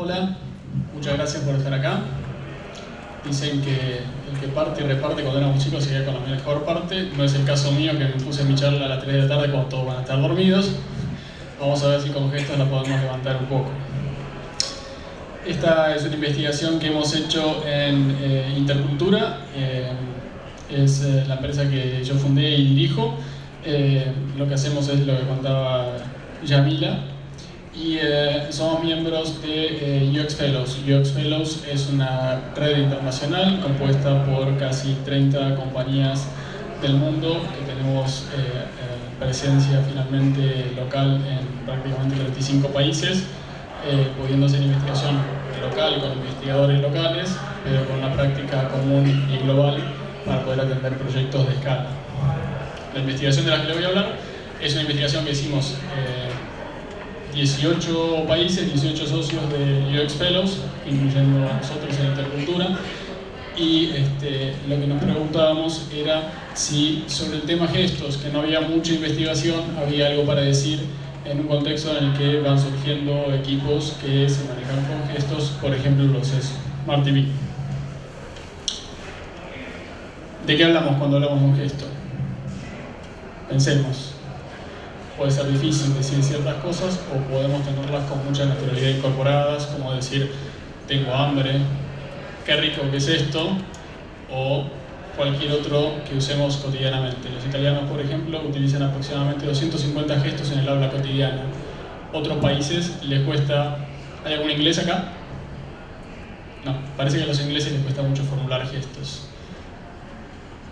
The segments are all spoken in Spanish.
Hola, muchas gracias por estar acá. Dicen que el que parte y reparte cuando éramos chicos se queda con la mejor parte. No es el caso mío, que me puse mi charla a las 3 de la tarde cuando todos van a estar dormidos. Vamos a ver si con gestos la podemos levantar un poco. Esta es una investigación que hemos hecho en Intercultura. Es la empresa que yo fundé y dirijo. Lo que hacemos es lo que contaba Yamila. Y somos miembros de UX Fellows. UX Fellows es una red internacional compuesta por casi 30 compañías del mundo, que tenemos presencia finalmente local en prácticamente 35 países, pudiendo hacer investigación local con investigadores locales, pero con una práctica común y global para poder atender proyectos de escala. La investigación de la que le voy a hablar es una investigación que hicimos 18 países, 18 socios de UX Fellows, incluyendo a nosotros en Intercultura, y lo que nos preguntábamos era si sobre el tema gestos, que no había mucha investigación, había algo para decir en un contexto en el que van surgiendo equipos que se manejan con gestos, por ejemplo los Smart TV. ¿De qué hablamos cuando hablamos de un gesto? Pensemos. Puede ser difícil decir ciertas cosas o podemos tenerlas con mucha naturalidad incorporadas, como decir, tengo hambre, qué rico que es esto, o cualquier otro que usemos cotidianamente. Los italianos, por ejemplo, utilizan aproximadamente 250 gestos en el habla cotidiana. Otros países les cuesta... ¿Hay algún inglés acá? No, parece que a los ingleses les cuesta mucho formular gestos.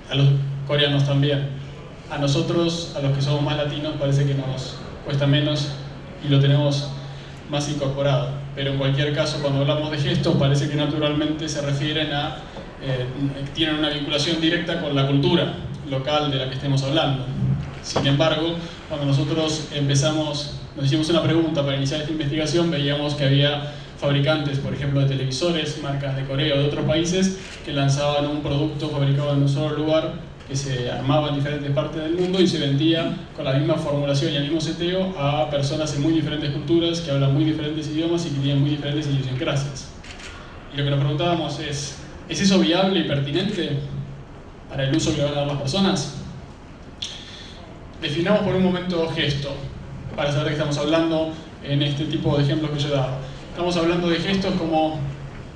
A los coreanos también. A nosotros, a los que somos más latinos, parece que nos cuesta menos y lo tenemos más incorporado. Pero en cualquier caso, cuando hablamos de gestos, parece que naturalmente se refieren a... tienen una vinculación directa con la cultura local de la que estemos hablando. Sin embargo, cuando nosotros nos hicimos una pregunta para iniciar esta investigación, veíamos que había fabricantes, por ejemplo, de televisores, marcas de Corea o de otros países, que lanzaban un producto fabricado en un solo lugar, que se armaba en diferentes partes del mundo y se vendía con la misma formulación y el mismo seteo a personas en muy diferentes culturas, que hablan muy diferentes idiomas y que tienen muy diferentes idiosincrasias. Y lo que nos preguntábamos ¿es eso viable y pertinente para el uso que van a dar las personas? Definamos por un momento gesto, para saber de qué estamos hablando en este tipo de ejemplos que yo he dado. Estamos hablando de gestos como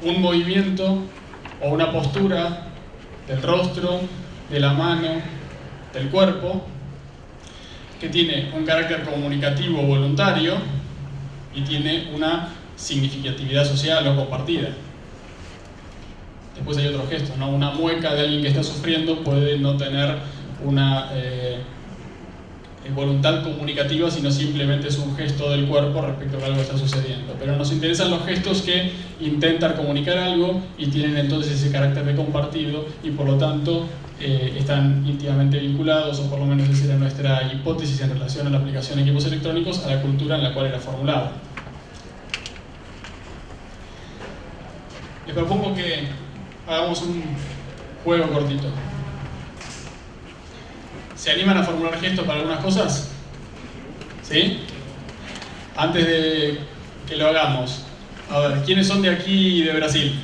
un movimiento o una postura del rostro, de la mano, del cuerpo, que tiene un carácter comunicativo voluntario y tiene una significatividad social o compartida. Después hay otros gestos, ¿no? Una mueca de alguien que está sufriendo puede no tener una voluntad comunicativa, sino simplemente es un gesto del cuerpo respecto a que algo está sucediendo. Pero nos interesan los gestos que intentan comunicar algo y tienen entonces ese carácter de compartido y por lo tanto están íntimamente vinculados, o por lo menos esa era nuestra hipótesis en relación a la aplicación de equipos electrónicos, a la cultura en la cual era formulado. Les propongo que hagamos un juego cortito. ¿Se animan a formular gestos para algunas cosas? ¿Sí? Antes de que lo hagamos, a ver, ¿quiénes son de aquí y de Brasil?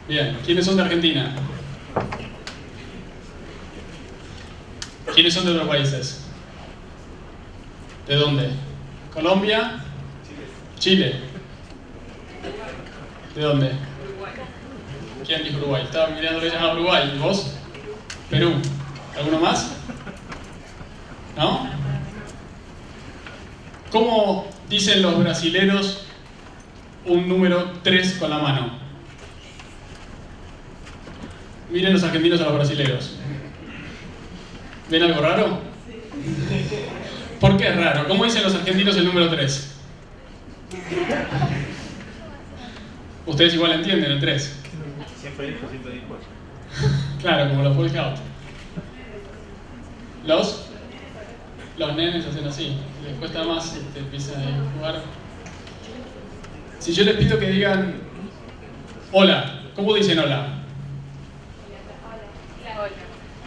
Bien, ¿quiénes son de Argentina? ¿Quiénes son de otros países? ¿De dónde? ¿Colombia? Chile. ¿De dónde? ¿Quién dijo Uruguay? Estaba mirando que se llama Uruguay. ¿Y vos? Perú. ¿Alguno más? ¿No? ¿Cómo dicen los brasileros un número 3 con la mano? Miren los argentinos a los brasileros. ¿Ven algo raro? ¿Por qué es raro? ¿Cómo dicen los argentinos el número 3? Ustedes igual entienden el 3. Siempre dijo, siempre dijo. Claro, como los Boy Scouts. Los nenes hacen así. Les cuesta más, empiezan a jugar. Si yo les pido que digan hola, ¿cómo dicen hola?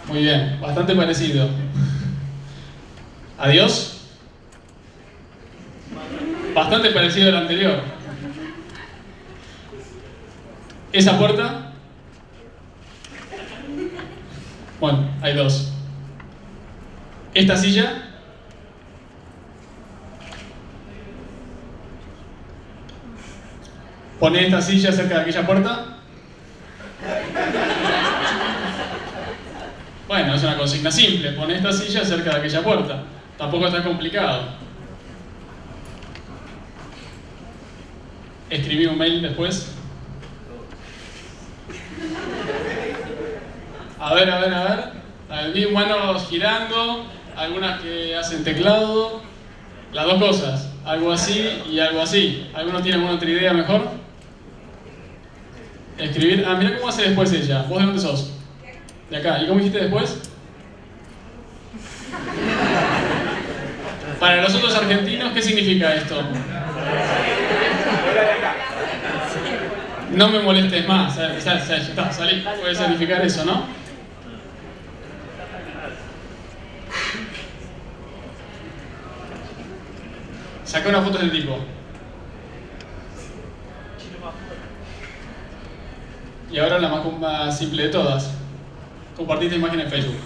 Muy bien, bastante parecido. ¿Adiós? Bastante parecido al anterior. ¿Esa puerta? Bueno, hay dos. ¿Esta silla? ¿Poné esta silla cerca de aquella puerta? Bueno, es una consigna simple. Poné esta silla cerca de aquella puerta. Tampoco está complicado. ¿Escribí un mail después? A ver. Vi manos girando, algunas que hacen teclado. Las dos cosas, algo así y algo así. ¿Alguno tiene alguna otra idea mejor? Escribir. Ah, mira cómo hace después ella. ¿Vos de dónde sos? De acá. ¿Y cómo hiciste después? Para los otros argentinos, ¿qué significa esto? No me molestes más. Ya está, salí. Puede significar eso, ¿no? Saca una foto del tipo. Y ahora la más simple de todas. Compartiste imagen en Facebook.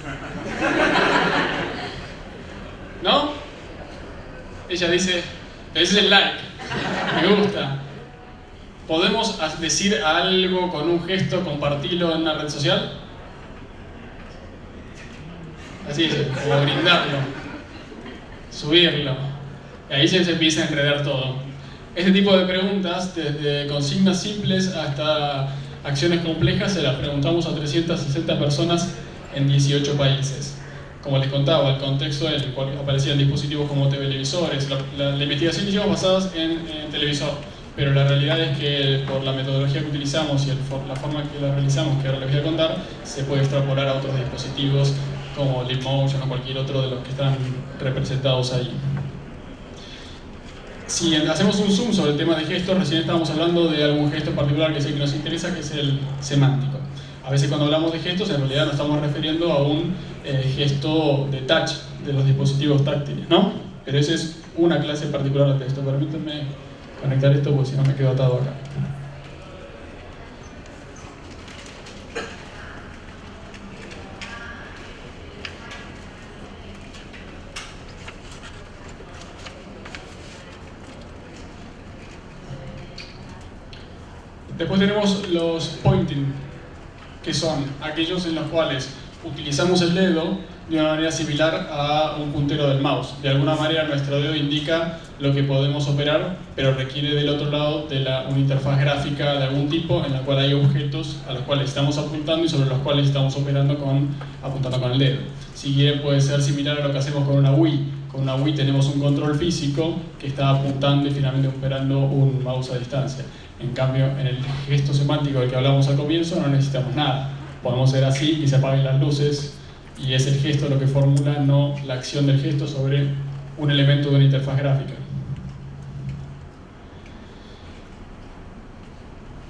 ¿No? Ella dice, ese es el like. Me gusta. ¿Podemos decir algo con un gesto, compartirlo en una red social? Así dice, o brindarlo. Subirlo. Y ahí se empieza a enredar todo. Este tipo de preguntas, desde consignas simples hasta acciones complejas, se las preguntamos a 360 personas en 18 países. Como les contaba, el contexto en el cual aparecían dispositivos como televisores. La investigación que hicimos basadas en televisor, pero la realidad es que por la metodología que utilizamos y la forma que la realizamos, que ahora les voy a contar, se puede extrapolar a otros dispositivos como Leapmotion o cualquier otro de los que están representados ahí. Si hacemos un zoom sobre el tema de gestos, recién estábamos hablando de algún gesto particular que es el que nos interesa, que es el semántico. A veces cuando hablamos de gestos, en realidad nos estamos refiriendo a un gesto de touch de los dispositivos táctiles, ¿no? Pero esa es una clase particular de texto. Permítanme conectar esto porque si no me quedo atado acá. Después tenemos los pointing, que son aquellos en los cuales utilizamos el dedo de una manera similar a un puntero del mouse. De alguna manera nuestro dedo indica lo que podemos operar, pero requiere del otro lado de una interfaz gráfica de algún tipo en la cual hay objetos a los cuales estamos apuntando y sobre los cuales estamos operando apuntando con el dedo. Si quieren puede ser similar a lo que hacemos con una Wii. Con una Wii tenemos un control físico que está apuntando y finalmente operando un mouse a distancia. En cambio, en el gesto semántico del que hablamos al comienzo no necesitamos nada. Podemos hacer así y se apaguen las luces y es el gesto lo que formula, no la acción del gesto sobre un elemento de una interfaz gráfica.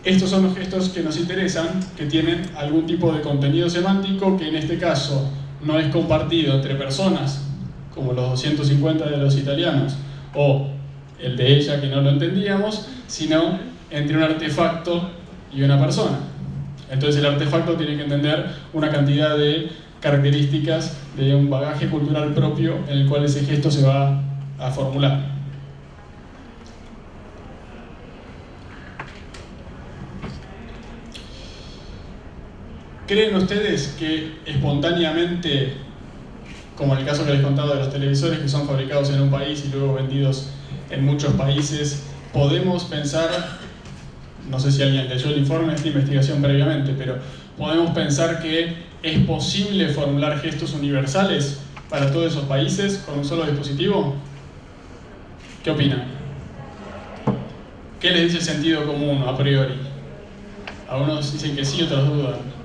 Estos son los gestos que nos interesan, que tienen algún tipo de contenido semántico que en este caso no es compartido entre personas, como los 250 de los italianos, o el de ella que no lo entendíamos, sino entre un artefacto y una persona. Entonces el artefacto tiene que entender una cantidad de características de un bagaje cultural propio en el cual ese gesto se va a formular. ¿Creen ustedes que espontáneamente, como en el caso que les contaba de los televisores que son fabricados en un país y luego vendidos en muchos países, podemos pensar, no sé si alguien leyó el informe de esta investigación previamente, pero podemos pensar que es posible formular gestos universales para todos esos países con un solo dispositivo? ¿Qué opinan? ¿Qué les dice el sentido común a priori? Algunos dicen que sí, otros dudan.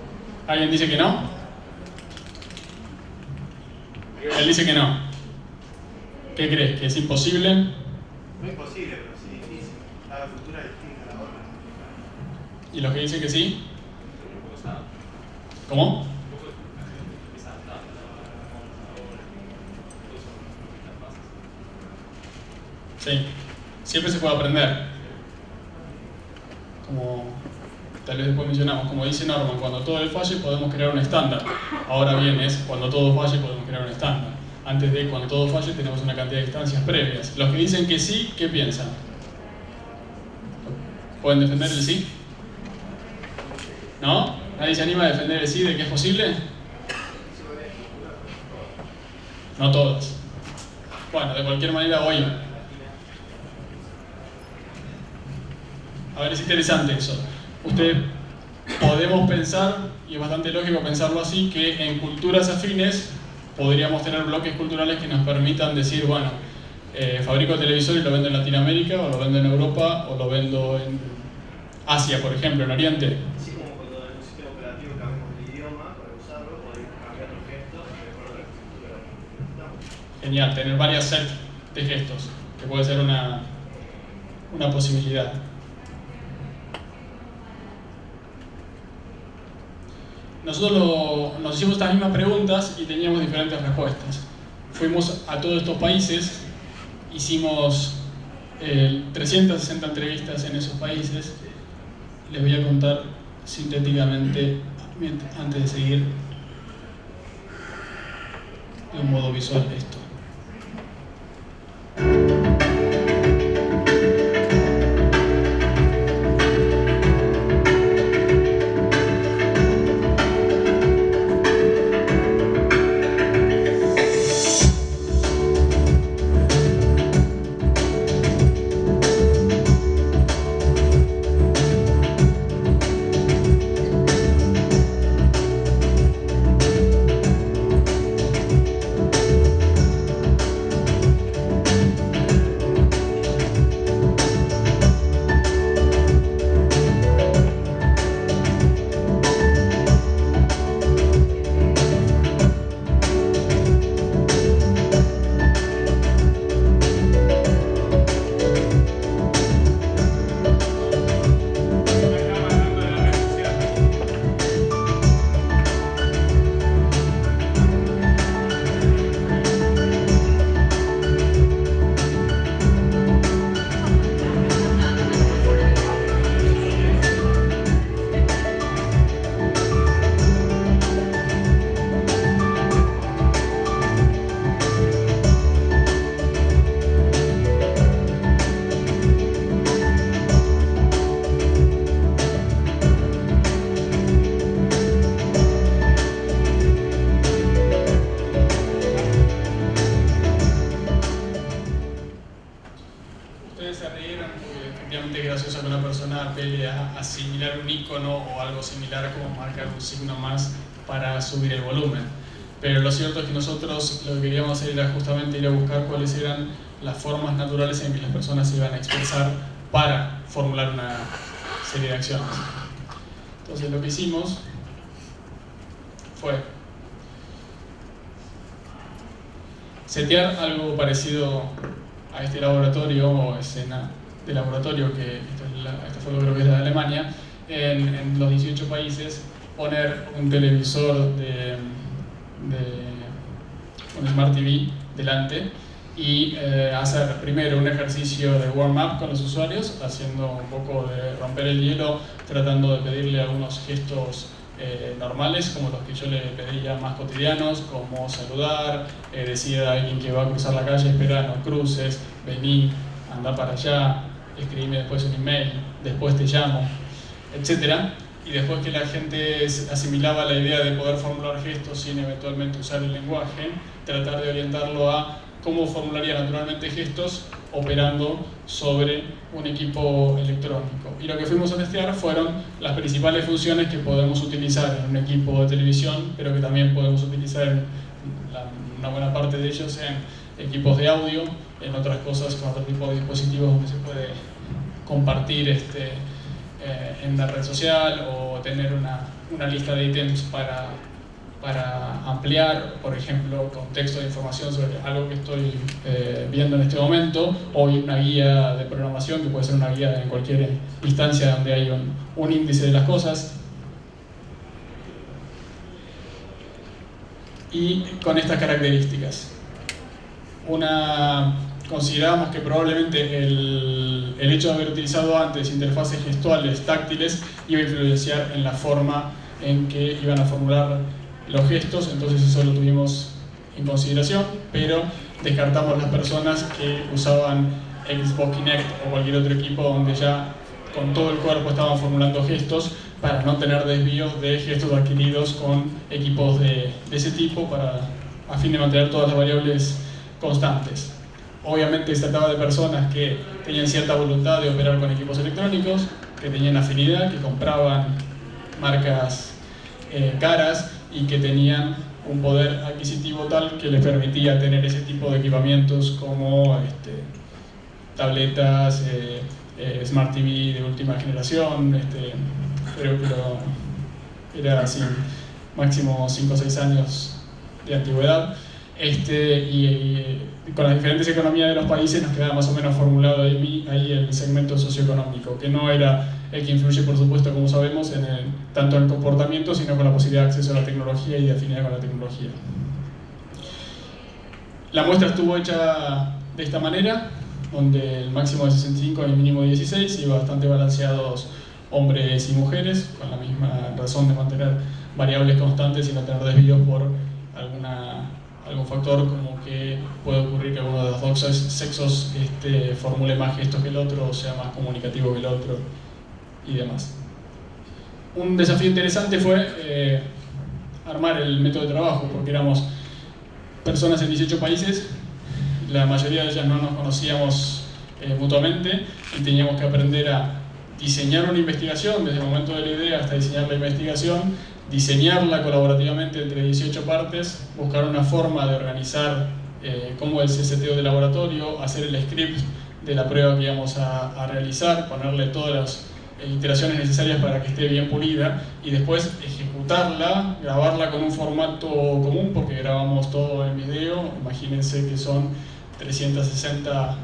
¿Alguien dice que no? Él dice que no. ¿Qué crees? ¿Que es imposible? No es imposible, pero sí difícil. Cada cultura es distinta a la otra. ¿Y los que dicen que sí? ¿Cómo? Sí. siempre se puede aprender. Como tal vez después mencionamos, como dice Norman, cuando todo falle podemos crear un estándar. Ahora bien es, cuando todo falle podemos crear un estándar. Antes de cuando todo falle tenemos una cantidad de instancias previas. Los que dicen que sí, ¿qué piensan? ¿Pueden defender el sí? ¿No? ¿Nadie se anima a defender el sí de que es posible? No todos. Bueno, de cualquier manera hoy. A ver, es interesante eso. Podemos pensar, y es bastante lógico pensarlo así, que en culturas afines podríamos tener bloques culturales que nos permitan decir, bueno, fabrico televisor y lo vendo en Latinoamérica, o lo vendo en Europa, o lo vendo en Asia, por ejemplo, en Oriente. Así como cuando en un sistema operativo cambiamos de idioma para usarlo, podemos cambiar los gestos de acuerdo a la cultura. Genial, tener varias sets de gestos, que puede ser una posibilidad. Nosotros nos hicimos estas mismas preguntas y teníamos diferentes respuestas. Fuimos a todos estos países, hicimos 360 entrevistas en esos países. Les voy a contar sintéticamente, antes de seguir, de un modo visual esto. Asimilar un icono o algo similar como marcar un signo más para subir el volumen. Pero lo cierto es que nosotros lo que queríamos hacer era justamente ir a buscar cuáles eran las formas naturales en que las personas se iban a expresar para formular una serie de acciones. Entonces lo que hicimos fue setear algo parecido a este laboratorio o escena de laboratorio, que esto fue lo creo que es de Alemania, en los 18 países, poner un televisor un Smart TV delante y hacer primero un ejercicio de warm-up con los usuarios, haciendo un poco de romper el hielo, tratando de pedirle algunos gestos normales, como los que yo le pedía más cotidianos, como saludar, decir a alguien que va a cruzar la calle, espera, no cruces, vení, anda para allá, escribime después un email, después te llamo, etc. Y después que la gente asimilaba la idea de poder formular gestos sin eventualmente usar el lenguaje, tratar de orientarlo a cómo formularía naturalmente gestos operando sobre un equipo electrónico. Y lo que fuimos a testear fueron las principales funciones que podemos utilizar en un equipo de televisión, pero que también podemos utilizar en una buena parte de ellos en equipos de audio, en otras cosas con otro tipo de dispositivos donde se puede compartir en la red social o tener una lista de ítems para ampliar, por ejemplo, contexto de información sobre algo que estoy viendo en este momento, o una guía de programación que puede ser una guía en cualquier instancia donde hay un índice de las cosas. Y con estas características. considerábamos que probablemente el hecho de haber utilizado antes interfaces gestuales táctiles iba a influenciar en la forma en que iban a formular los gestos, entonces eso lo tuvimos en consideración, pero descartamos las personas que usaban Xbox Kinect o cualquier otro equipo donde ya con todo el cuerpo estaban formulando gestos, para no tener desvíos de gestos adquiridos con equipos de ese tipo, a fin de mantener todas las variables constantes. Obviamente se trataba de personas que tenían cierta voluntad de operar con equipos electrónicos, que tenían afinidad, que compraban marcas caras y que tenían un poder adquisitivo tal que les permitía tener ese tipo de equipamientos como tabletas, Smart TV de última generación, creo que era así, máximo 5 o 6 años de antigüedad. Y con las diferentes economías de los países nos quedaba más o menos formulado ahí el segmento socioeconómico, que no era el que influye, por supuesto, como sabemos, tanto en el comportamiento, sino con la posibilidad de acceso a la tecnología y de afinidad con la tecnología. La muestra estuvo hecha de esta manera, donde el máximo de 65 y el mínimo de 16, y bastante balanceados hombres y mujeres, con la misma razón de mantener variables constantes y no tener desvíos por algún factor, como que puede ocurrir que alguno de los dos sexos formule más gestos que el otro, o sea más comunicativo que el otro y demás. Un desafío interesante fue armar el método de trabajo, porque éramos personas en 18 países, la mayoría de ellas no nos conocíamos mutuamente y teníamos que aprender a diseñar una investigación desde el momento de la idea hasta diseñar la investigación, diseñarla colaborativamente entre 18 partes, buscar una forma de organizar cómo el CCTO de laboratorio, hacer el script de la prueba que íbamos a realizar, ponerle todas las iteraciones necesarias para que esté bien pulida y después ejecutarla, grabarla con un formato común, porque grabamos todo en video. Imagínense que son 360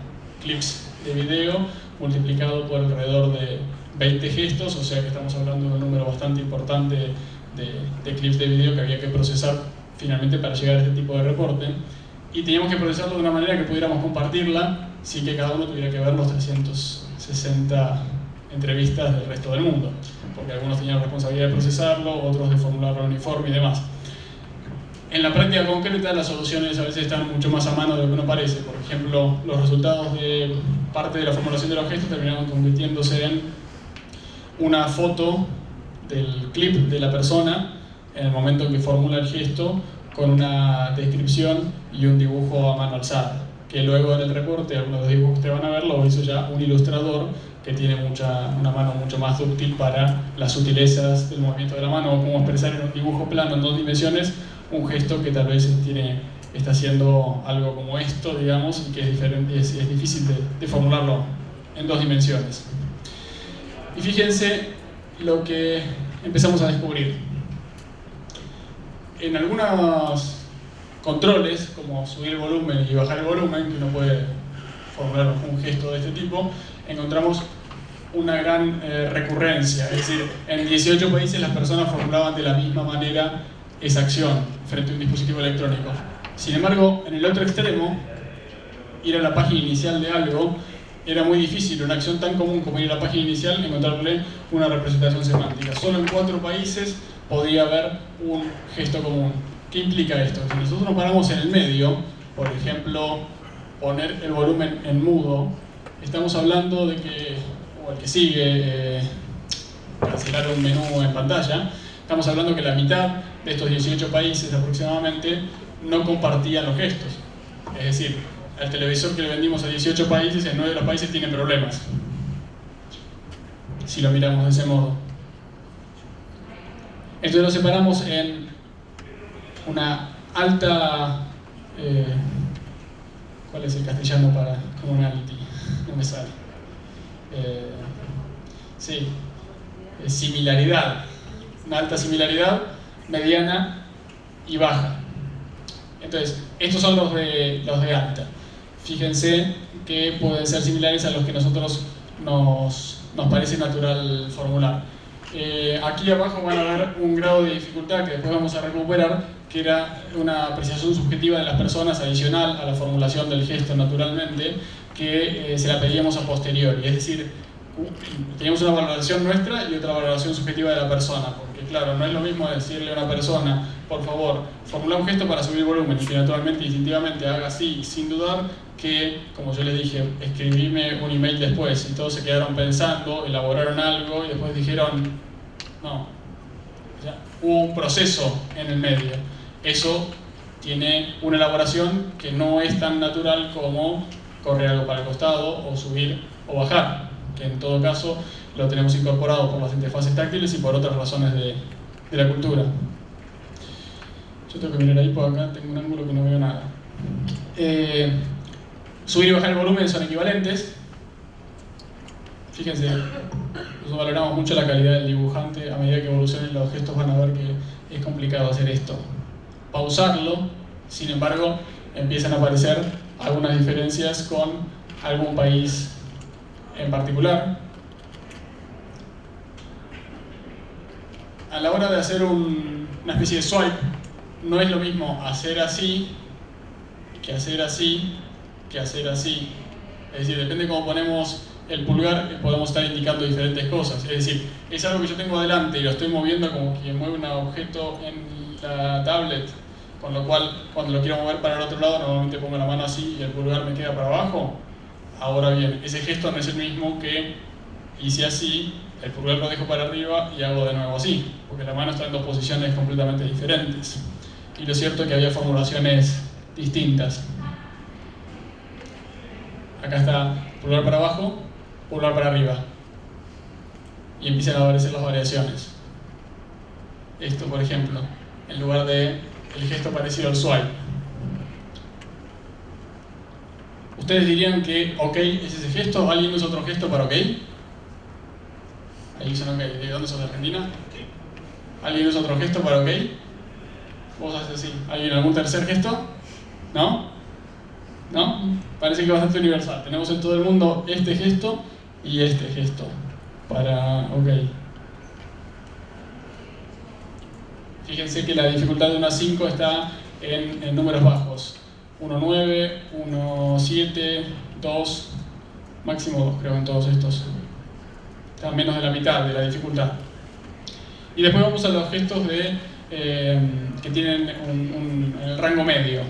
clips de video multiplicado por alrededor de 20 gestos, o sea que estamos hablando de un número bastante importante de clips de video que había que procesar finalmente para llegar a este tipo de reporte, y teníamos que procesarlo de una manera que pudiéramos compartirla sin que cada uno tuviera que ver los 360 entrevistas del resto del mundo, porque algunos tenían la responsabilidad de procesarlo, otros de formular el uniforme y demás. En la práctica concreta las soluciones a veces están mucho más a mano de lo que uno parece. Por ejemplo, los resultados de parte de la formulación de los gestos terminaron convirtiéndose en una foto del clip de la persona en el momento en que formula el gesto, con una descripción y un dibujo a mano alzada, que luego en el reporte, algunos de los dibujos que van a ver, lo hizo ya un ilustrador que tiene una mano mucho más útil para las sutilezas del movimiento de la mano, o cómo expresar en un dibujo plano en 2 dimensiones un gesto que tal vez está haciendo algo como esto, digamos, y que es difícil de formularlo en 2 dimensiones. Y fíjense lo que empezamos a descubrir. En algunos controles, como subir el volumen y bajar el volumen, que uno puede formular un gesto de este tipo, encontramos una gran recurrencia. Es decir, en 18 países las personas formulaban de la misma manera esa acción frente a un dispositivo electrónico. Sin embargo, en el otro extremo, ir a la página inicial de algo era muy difícil. Una acción tan común como ir a la página inicial, encontrarle una representación semántica. Solo en 4 países podía haber un gesto común. ¿Qué implica esto? Si nosotros nos paramos en el medio, por ejemplo, poner el volumen en mudo, estamos hablando de que, o el que sigue, cancelar un menú en pantalla, estamos hablando que la mitad de estos 18 países aproximadamente no compartían los gestos. Es decir, el televisor que le vendimos a 18 países, en 9 de los países tiene problemas, si lo miramos de ese modo. Entonces lo separamos en una alta... ¿cuál es el castellano para commonality? No me sale. Sí, similaridad. Una alta similaridad, mediana y baja. Entonces, estos son los de alta. Fíjense que pueden ser similares a los que nosotros nos parece natural formular. Aquí abajo van a ver un grado de dificultad que después vamos a recuperar, que era una apreciación subjetiva de las personas adicional a la formulación del gesto naturalmente, que se la pedíamos a posteriori, es decir, teníamos una valoración nuestra y otra valoración subjetiva de la persona, porque claro, no es lo mismo decirle a una persona, por favor, formula un gesto para subir volumen y que naturalmente, instintivamente haga así sin dudar, que, como yo les dije, escribíme un email después y todos se quedaron pensando, elaboraron algo y después dijeron, no, o sea, hubo un proceso en el medio. Eso tiene una elaboración que no es tan natural como correr algo para el costado o subir o bajar, que en todo caso lo tenemos incorporado por las interfaces táctiles y por otras razones de la cultura. Yo tengo que mirar ahí, por acá tengo un ángulo que no veo nada. Subir y bajar el volumen son equivalentes. Fíjense, nosotros valoramos mucho la calidad del dibujante. A medida que evolucionen los gestos van a ver que es complicado hacer esto. Pausarlo, sin embargo, empiezan a aparecer algunas diferencias con algún país en particular. A la hora de hacer una especie de swipe, no es lo mismo hacer así que hacer así que hacer así. Es decir, depende de cómo ponemos el pulgar, podemos estar indicando diferentes cosas. Es decir, es algo que yo tengo adelante y lo estoy moviendo como quien mueve un objeto en la tablet, con lo cual cuando lo quiero mover para el otro lado normalmente pongo la mano así y el pulgar me queda para abajo. Ahora bien, ese gesto no es el mismo que hice así, el pulgar lo dejo para arriba y hago de nuevo así, porque la mano está en dos posiciones completamente diferentes. Y lo cierto es que había formulaciones distintas. Acá está pulgar para abajo, pulgar para arriba. Y empiezan a aparecer las variaciones. Esto, por ejemplo, en lugar de el gesto parecido al swipe. ¿Ustedes dirían que OK es ese gesto? ¿Alguien usa otro gesto para OK? Ahí usan OK. ¿De dónde sos? ¿De Argentina? ¿Alguien usa otro gesto para OK? Vos haces así. ¿Alguien algún tercer gesto? ¿No? ¿No? Parece que es bastante universal. Tenemos en todo el mundo este gesto y este gesto para OK. Fíjense que la dificultad de 1 a 5 está en números bajos. 1.9, 1.7, 2, máximo 2 creo en todos estos. Está menos de la mitad de la dificultad. Y después vamos a los gestos que tienen el rango medio.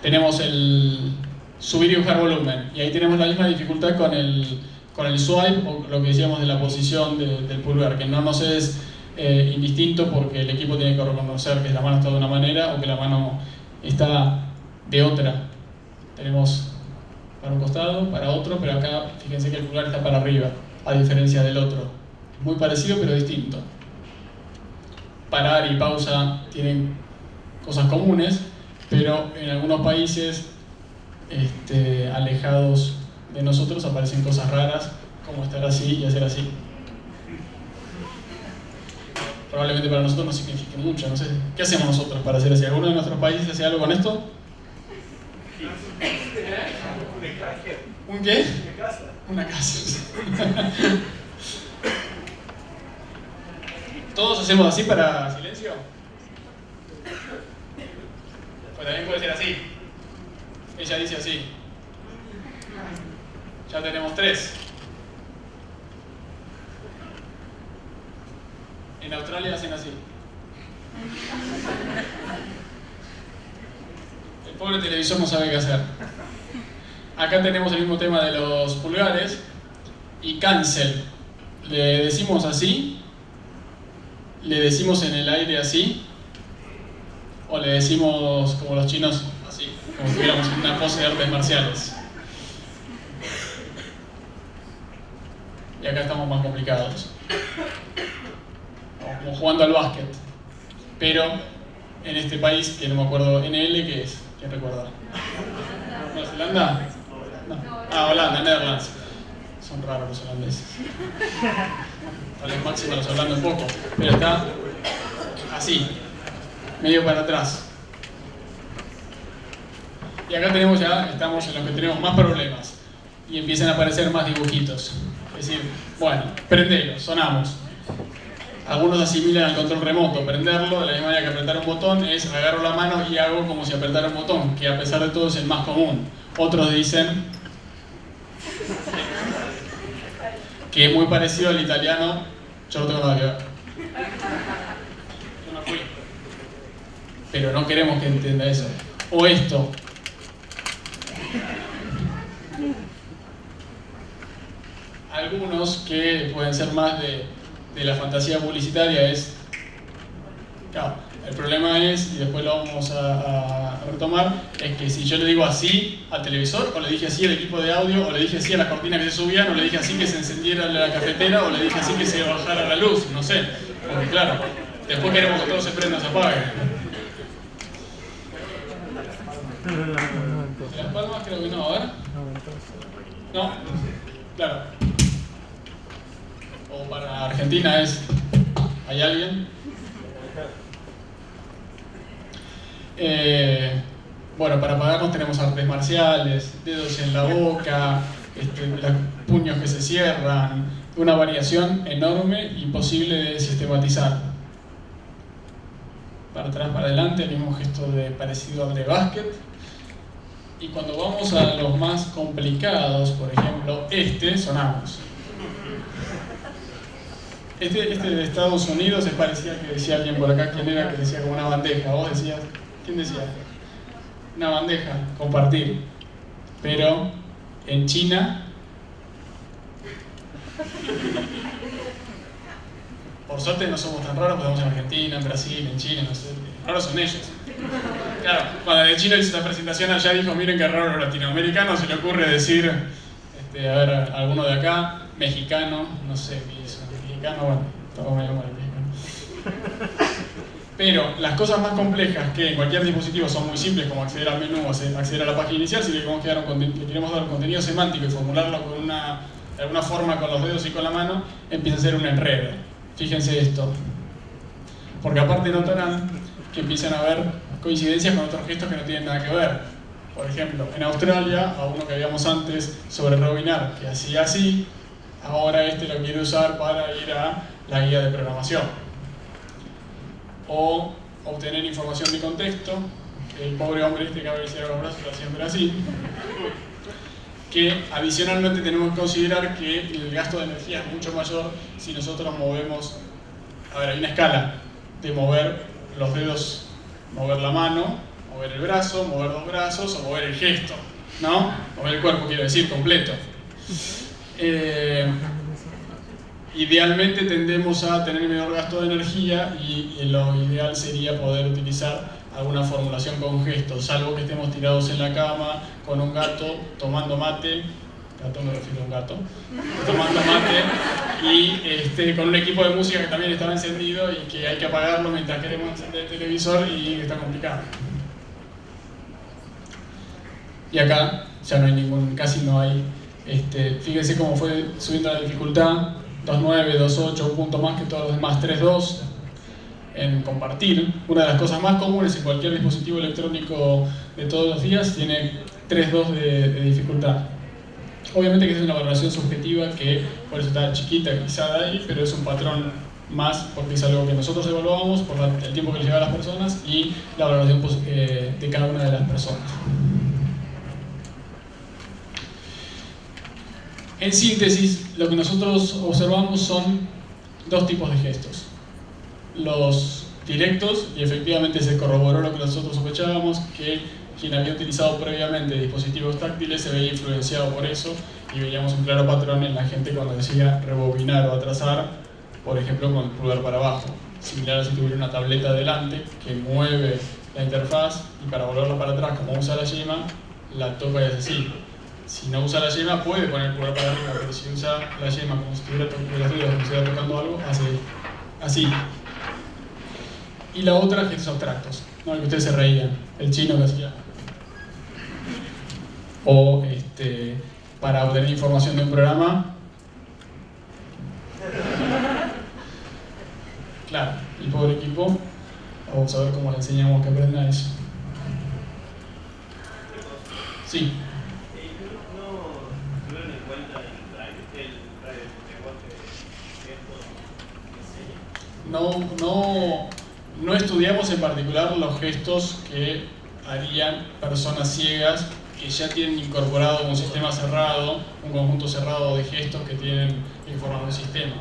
Tenemos el subir y bajar volumen, y ahí tenemos la misma dificultad con el swipe, o lo que decíamos de la posición del pulgar, que no nos es indistinto porque el equipo tiene que reconocer que la mano está de una manera o que la mano está de otra. Tenemos para un costado, para otro, pero acá fíjense que el pulgar está para arriba, a diferencia del otro. Muy parecido pero distinto. Parar y pausa tienen cosas comunes, pero en algunos países alejados de nosotros aparecen cosas raras, como estar así y hacer así. Probablemente para nosotros no signifique mucho, no sé. ¿Qué hacemos nosotros para hacer así? ¿Alguno de nuestros países hace algo con esto? ¿Un qué? Una casa. ¿Todos hacemos así para silencio? Pues también puede ser así. Ella dice así. Ya tenemos 3. En Australia hacen así. El pobre televisor no sabe qué hacer. Acá tenemos el mismo tema de los pulgares. Y cancel. Le decimos así. Le decimos en el aire así. O le decimos como los chinos así. Como si tuviéramos una pose de artes marciales. Y acá estamos más complicados. Como jugando al básquet. Pero en este país, que no me acuerdo, NL, ¿qué es? ¿Quién recuerda? ¿Nueva Zelanda? No. Holanda, Netherlands. Son raros los holandeses. Tal vez Máximo los hablando un poco. Pero está así, medio para atrás. Y acá tenemos estamos en los que tenemos más problemas. Y empiezan a aparecer más dibujitos. Es decir, bueno, prendelo, sonamos. Algunos asimilan al control remoto, prenderlo de la misma manera que apretar un botón es agarro la mano y hago como si apretara un botón, que a pesar de todo es el más común. Otros dicen que es muy parecido al italiano, yo no tengo nada que ver. Yo no fui. Pero no queremos que entienda eso. O esto. Algunos que pueden ser más de la fantasía publicitaria es, claro, el problema es, y después lo vamos a retomar, es que si yo le digo así al televisor, o le dije así al equipo de audio, o le dije así a las cortinas que se subían, o le dije así que se encendiera la cafetera, o le dije así que se bajara la luz, no sé, porque claro, después queremos que todo se prenda o se apague. ¿Las palmas? Creo que no, a ver. No, claro. O para Argentina es, ¿hay alguien? Bueno, para apagarnos tenemos artes marciales, dedos en la boca, puños que se cierran, una variación enorme, imposible de sistematizar. Para atrás, para adelante, el mismo gesto parecido al de básquet. Y cuando vamos a los más complicados, por ejemplo, sonamos. Este de Estados Unidos es parecido al que decía alguien por acá, ¿quién era? Que decía como una bandeja. ¿Vos decías? ¿Quién decía? Una bandeja, compartir. Pero en China, por suerte no somos tan raros, podemos en Argentina, en Brasil, en China, no sé. Raros son ellos. Claro, cuando de China hizo la presentación allá dijo, miren qué raro los latinoamericanos, se le ocurre decir, a ver, alguno de acá, mexicano, no sé qué hizo. Bueno, todo medio mal mexicano. Pero las cosas más complejas que en cualquier dispositivo son muy simples, como acceder al menú o acceder a la página inicial, si le queremos dar un contenido semántico y formularlo de alguna forma con los dedos y con la mano, empieza a ser un enredo. Fíjense esto. Porque aparte notarán que empiezan a haber coincidencias con otros gestos que no tienen nada que ver. Por ejemplo, en Australia, a uno que habíamos antes sobre rebobinar, que hacía así, ahora lo quiere usar para ir a la guía de programación. O obtener información de contexto, el pobre hombre que acaba de decir los brazos lo siempre así. Que adicionalmente tenemos que considerar que el gasto de energía es mucho mayor si nosotros movemos, hay una escala de mover los dedos, mover la mano, mover el brazo, mover dos brazos o mover el gesto, ¿no? Mover el cuerpo, quiero decir, completo. Idealmente tendemos a tener menor gasto de energía y lo ideal sería poder utilizar alguna formulación con gestos, salvo que estemos tirados en la cama con un gato tomando mate, gato me refiero a un gato, tomando mate y con un equipo de música que también estaba encendido y que hay que apagarlo mientras queremos encender el televisor y está complicado. Y acá ya no hay casi no hay. Fíjense cómo fue subiendo la dificultad, 2.9, 2.8, un punto más que todos los demás, 3.2 en compartir. Una de las cosas más comunes en cualquier dispositivo electrónico de todos los días tiene 3.2 de dificultad. Obviamente que es una valoración subjetiva que por eso está chiquita, quizá ahí, pero es un patrón más porque es algo que nosotros evaluamos por el tiempo que les lleva a las personas y la valoración de cada una de las personas. En síntesis, lo que nosotros observamos son dos tipos de gestos. Los directos, y efectivamente se corroboró lo que nosotros sospechábamos, que quien había utilizado previamente dispositivos táctiles se veía influenciado por eso y veíamos un claro patrón en la gente cuando decía rebobinar o atrasar, por ejemplo con el pulgar para abajo. Similar a si tuviera una tableta delante que mueve la interfaz y para volverla para atrás, como usa la yema, la toca y hace así. Si no usa la yema puede poner el pulgar para arriba, pero si usa la yema como si estuviera tocando algo, hace así. Y la otra, gestos abstractos, ¿no? El que ustedes se reían, el chino que hacía. O para obtener información de un programa. Claro, el pobre equipo. Vamos a ver cómo le enseñamos que aprenda eso. Sí. no estudiamos en particular los gestos que harían personas ciegas que ya tienen incorporado un sistema cerrado, un conjunto cerrado de gestos que tienen que formar un sistema.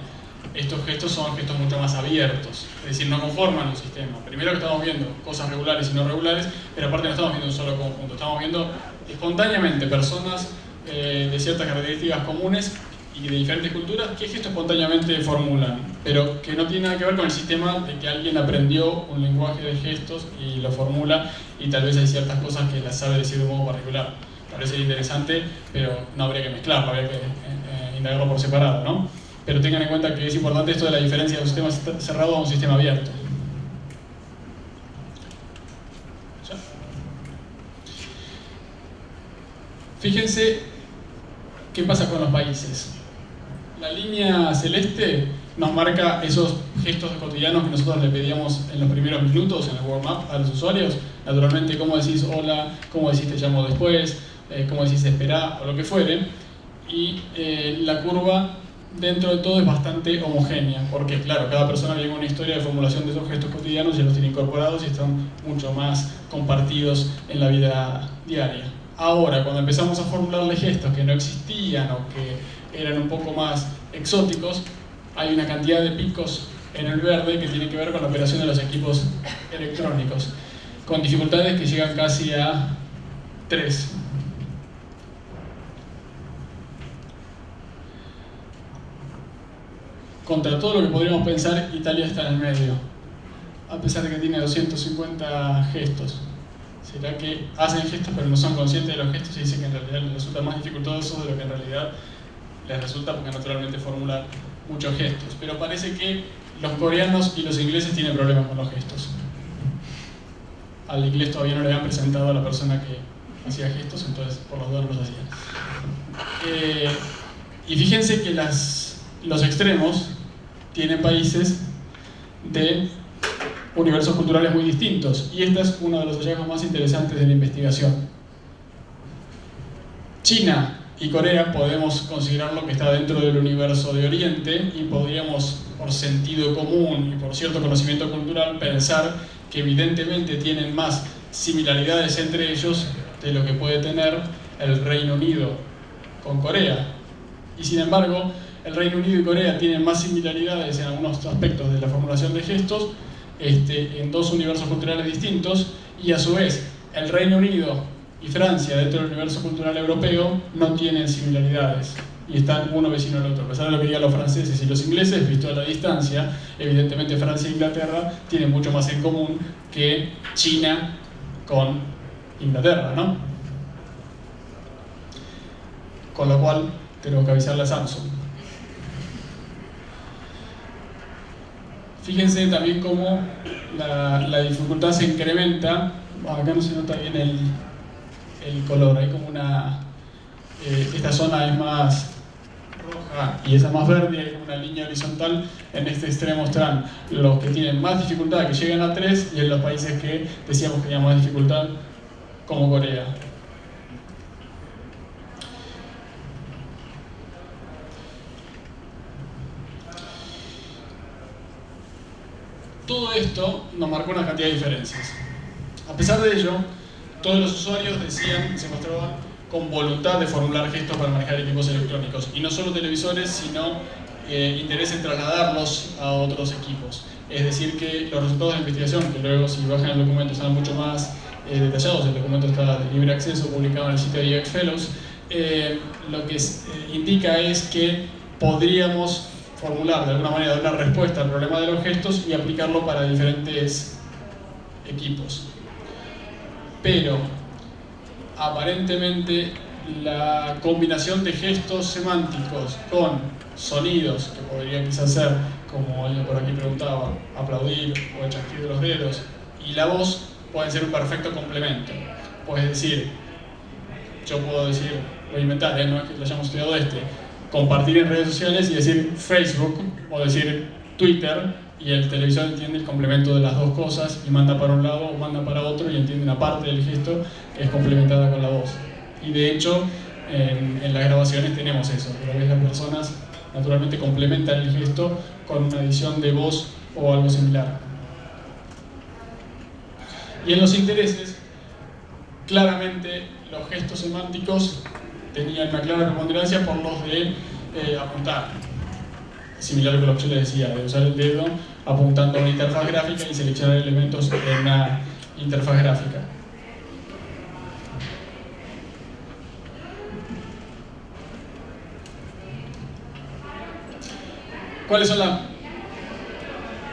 Estos gestos son gestos mucho más abiertos, es decir, no conforman un sistema. Primero que estamos viendo cosas regulares y no regulares, pero aparte no estamos viendo un solo conjunto, estamos viendo espontáneamente personas de ciertas características comunes y de diferentes culturas que gestos espontáneamente formulan, pero que no tiene nada que ver con el sistema de que alguien aprendió un lenguaje de gestos y lo formula, y tal vez hay ciertas cosas que las sabe decir de un modo particular. Parece interesante, pero no habría que mezclarlo, habría que indagarlo por separado, ¿no? Pero tengan en cuenta que es importante esto de la diferencia de un sistema cerrado a un sistema abierto. ¿Ya? Fíjense qué pasa con los países. La línea celeste nos marca esos gestos cotidianos que nosotros le pedíamos en los primeros minutos en el warm-up a los usuarios. Naturalmente, cómo decís hola, cómo decís te llamo después, cómo decís esperá o lo que fuere. Y la curva dentro de todo es bastante homogénea, porque claro, cada persona tiene una historia de formulación de esos gestos cotidianos y los tiene incorporados y están mucho más compartidos en la vida diaria. Ahora, cuando empezamos a formularle gestos que no existían o que eran un poco más exóticos, hay una cantidad de picos en el verde que tiene que ver con la operación de los equipos electrónicos, con dificultades que llegan casi a 3. Contra todo lo que podríamos pensar, Italia está en el medio, a pesar de que tiene 250 gestos. ¿Será que hacen gestos pero no son conscientes de los gestos y dicen que en realidad les resulta más dificultoso de lo que en realidad les resulta, porque naturalmente formulan muchos gestos? Pero parece que los coreanos y los ingleses tienen problemas con los gestos. Al inglés todavía no le habían presentado a la persona que hacía gestos, entonces por los dos no los hacían. Y fíjense que los extremos tienen países de universos culturales muy distintos, y este es uno de los hallazgos más interesantes de la investigación. China y Corea podemos considerarlo que está dentro del universo de Oriente, y podríamos, por sentido común y por cierto conocimiento cultural, pensar que evidentemente tienen más similaridades entre ellos de lo que puede tener el Reino Unido con Corea. Y sin embargo, el Reino Unido y Corea tienen más similaridades en algunos aspectos de la formulación de gestos, en dos universos culturales distintos, y a su vez el Reino Unido y Francia dentro del universo cultural europeo no tienen similaridades y están uno vecino al otro. A pesar de lo que digan los franceses y los ingleses, visto a la distancia, evidentemente Francia e Inglaterra tienen mucho más en común que China con Inglaterra, ¿no? Con lo cual tenemos que avisarle a Samsung. Fíjense también cómo la dificultad se incrementa. Acá no se nota bien el color, hay como esta zona es más roja y esa más verde, hay como una línea horizontal. En este extremo están los que tienen más dificultad, que llegan a 3, y en los países que decíamos que tenían más dificultad, como Corea. Todo esto nos marcó una cantidad de diferencias. A pesar de ello, todos los usuarios se mostraban con voluntad de formular gestos para manejar equipos electrónicos, y no solo televisores, sino interés en trasladarlos a otros equipos. Es decir, que los resultados de la investigación, que luego si bajan el documento están mucho más detallados, el documento está de libre acceso, publicado en el sitio de EX Fellows, lo que indica es que podríamos formular de alguna manera una respuesta al problema de los gestos y aplicarlo para diferentes equipos. Pero aparentemente la combinación de gestos semánticos con sonidos, que podrían quizás ser, como alguien por aquí preguntaba, aplaudir o el chasquido de los dedos, y la voz, pueden ser un perfecto complemento. Puedes decir, yo puedo decir, voy a inventar, no es que lo hayamos estudiado compartir en redes sociales y decir Facebook o decir Twitter, y el televisor entiende el complemento de las dos cosas y manda para un lado o manda para otro, y entiende una parte del gesto que es complementada con la voz. Y de hecho en las grabaciones tenemos eso, pero a veces las personas naturalmente complementan el gesto con una edición de voz o algo similar. Y en los intereses, claramente los gestos semánticos tenían una clara preponderancia por los de apuntar. Similar a lo que la opción les decía, de usar el dedo apuntando a una interfaz gráfica y seleccionar elementos en una interfaz gráfica. ¿Cuáles son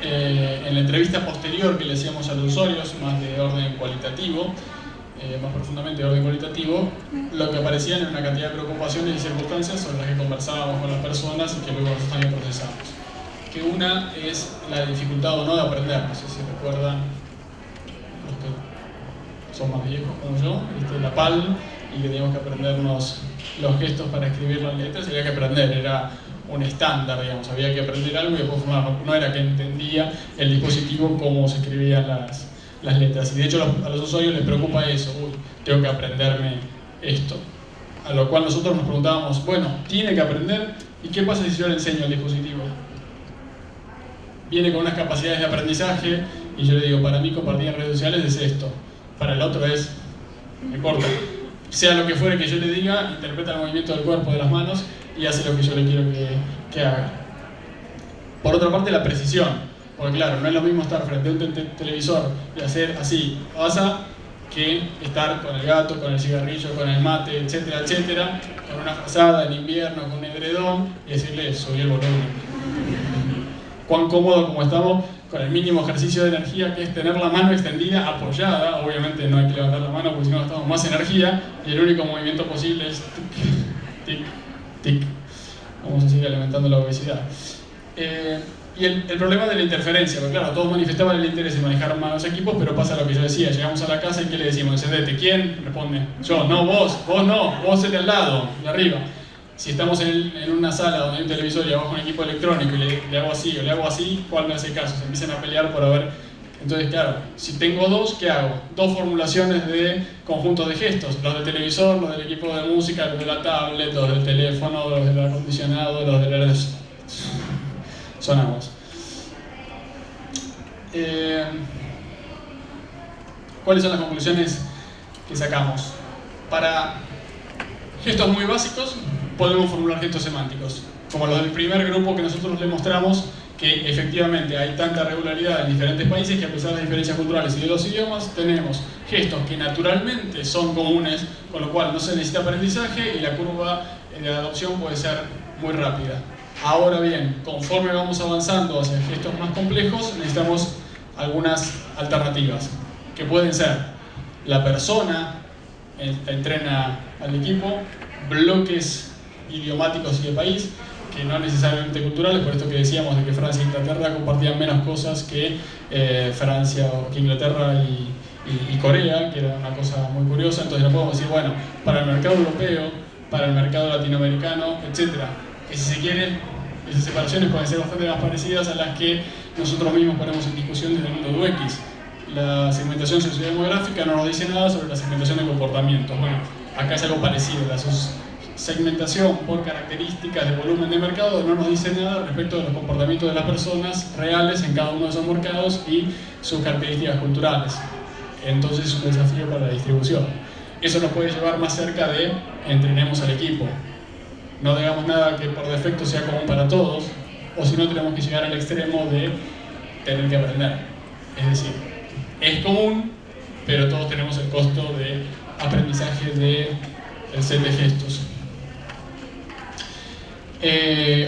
en la entrevista posterior que le hacíamos a los usuarios, más de orden cualitativo, más profundamente de orden cualitativo, lo que aparecían en una cantidad de preocupaciones y circunstancias sobre las que conversábamos con las personas y que luego nosotros también procesamos? Que una es la dificultad o no de aprender. No sé si recuerdan los que son más viejos como yo, la PAL, y que teníamos que aprendernos los gestos para escribir las letras, y había que aprender, era un estándar, digamos, había que aprender algo y después formar. No era que entendía el dispositivo cómo se escribían las letras. Y de hecho a los usuarios les preocupa eso, tengo que aprenderme esto. A lo cual nosotros nos preguntábamos, bueno, tiene que aprender, ¿y qué pasa si yo le enseño el dispositivo? Viene con unas capacidades de aprendizaje y yo le digo, para mí compartir en redes sociales es esto, para el otro es, no importa, sea lo que fuere que yo le diga, interpreta el movimiento del cuerpo, de las manos y hace lo que yo le quiero que haga. Por otra parte, la precisión, porque claro, no es lo mismo estar frente a un televisor y hacer así, pasa, que estar con el gato, con el cigarrillo, con el mate, etcétera, etcétera, con una frazada en invierno, con un edredón y decirle, subí el volumen. Cuán cómodo como estamos con el mínimo ejercicio de energía, que es tener la mano extendida, apoyada. Obviamente no hay que levantar la mano porque si no gastamos más energía y el único movimiento posible es tic, tic, tic. Vamos a seguir alimentando la obesidad. Y el problema de la interferencia, porque claro, todos manifestaban el interés en manejar más equipos, pero pasa lo que yo decía, llegamos a la casa y ¿qué le decimos? Encendete. ¿Quién? Responde, yo. No, vos no, vos el de al lado, de arriba. Si estamos en una sala donde hay un televisor y abajo un equipo electrónico y le hago así o le hago así, ¿cuál me hace caso? Se empiezan a pelear por ver. Entonces, claro, si tengo dos, ¿qué hago? Dos formulaciones de conjuntos de gestos. Los del televisor, los del equipo de música, los de la tablet, los del teléfono, los del aire acondicionado, los del aire... Sonamos. ¿Cuáles son las conclusiones que sacamos? Para gestos muy básicos, podemos formular gestos semánticos, como los del primer grupo que nosotros le mostramos, que efectivamente hay tanta regularidad en diferentes países que a pesar de las diferencias culturales y de los idiomas, tenemos gestos que naturalmente son comunes, con lo cual no se necesita aprendizaje y la curva de adopción puede ser muy rápida. Ahora bien, conforme vamos avanzando hacia gestos más complejos, necesitamos algunas alternativas, que pueden ser la persona entrena al equipo, bloques idiomáticos y de país, que no necesariamente culturales, por esto que decíamos de que Francia e Inglaterra compartían menos cosas que Inglaterra y Corea, que era una cosa muy curiosa. Entonces no podemos decir, bueno, para el mercado europeo, para el mercado latinoamericano, etc. Que si se quiere, esas separaciones pueden ser bastante más parecidas a las que nosotros mismos ponemos en discusión desde el mundo de UX. La segmentación sociodemográfica no nos dice nada sobre la segmentación de comportamientos. Bueno, acá es algo parecido. La segmentación por características de volumen de mercado no nos dice nada respecto de los comportamientos de las personas reales en cada uno de esos mercados y sus características culturales. Entonces es un desafío para la distribución. Eso nos puede llevar más cerca de entrenemos al equipo. No digamos nada que por defecto sea común para todos, o si no tenemos que llegar al extremo de tener que aprender. Es decir, es común, pero todos tenemos el costo de aprendizaje del set de gestos.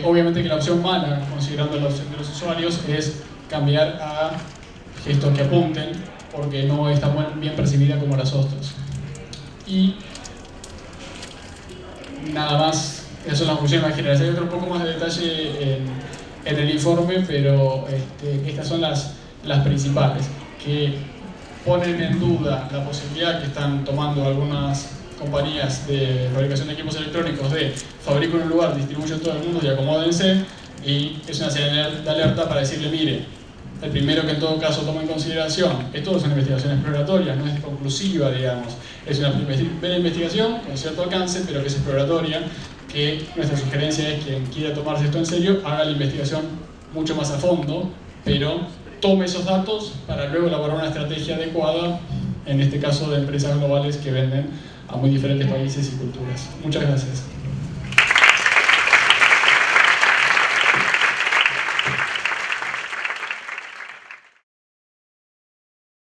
Obviamente que la opción mala, considerando la opción de los usuarios, es cambiar a gestos que apunten, porque no está bien percibida como las otras. Y nada más, esas son las conclusiones más generales. Hay otro poco más de detalle en el informe, pero estas son las principales, que ponen en duda la posibilidad que están tomando algunas compañías de fabricación de equipos electrónicos de fabrico en un lugar, distribuyo en todo el mundo y acomódense, y es una señal de alerta para decirle, mire, el primero que en todo caso toma en consideración, esto es una investigación exploratoria, no es conclusiva, digamos, es una primera investigación con cierto alcance, pero que es exploratoria, que nuestra sugerencia es que quien quiera tomarse esto en serio haga la investigación mucho más a fondo pero tome esos datos para luego elaborar una estrategia adecuada, en este caso de empresas globales que venden a muy diferentes países y culturas. Muchas gracias.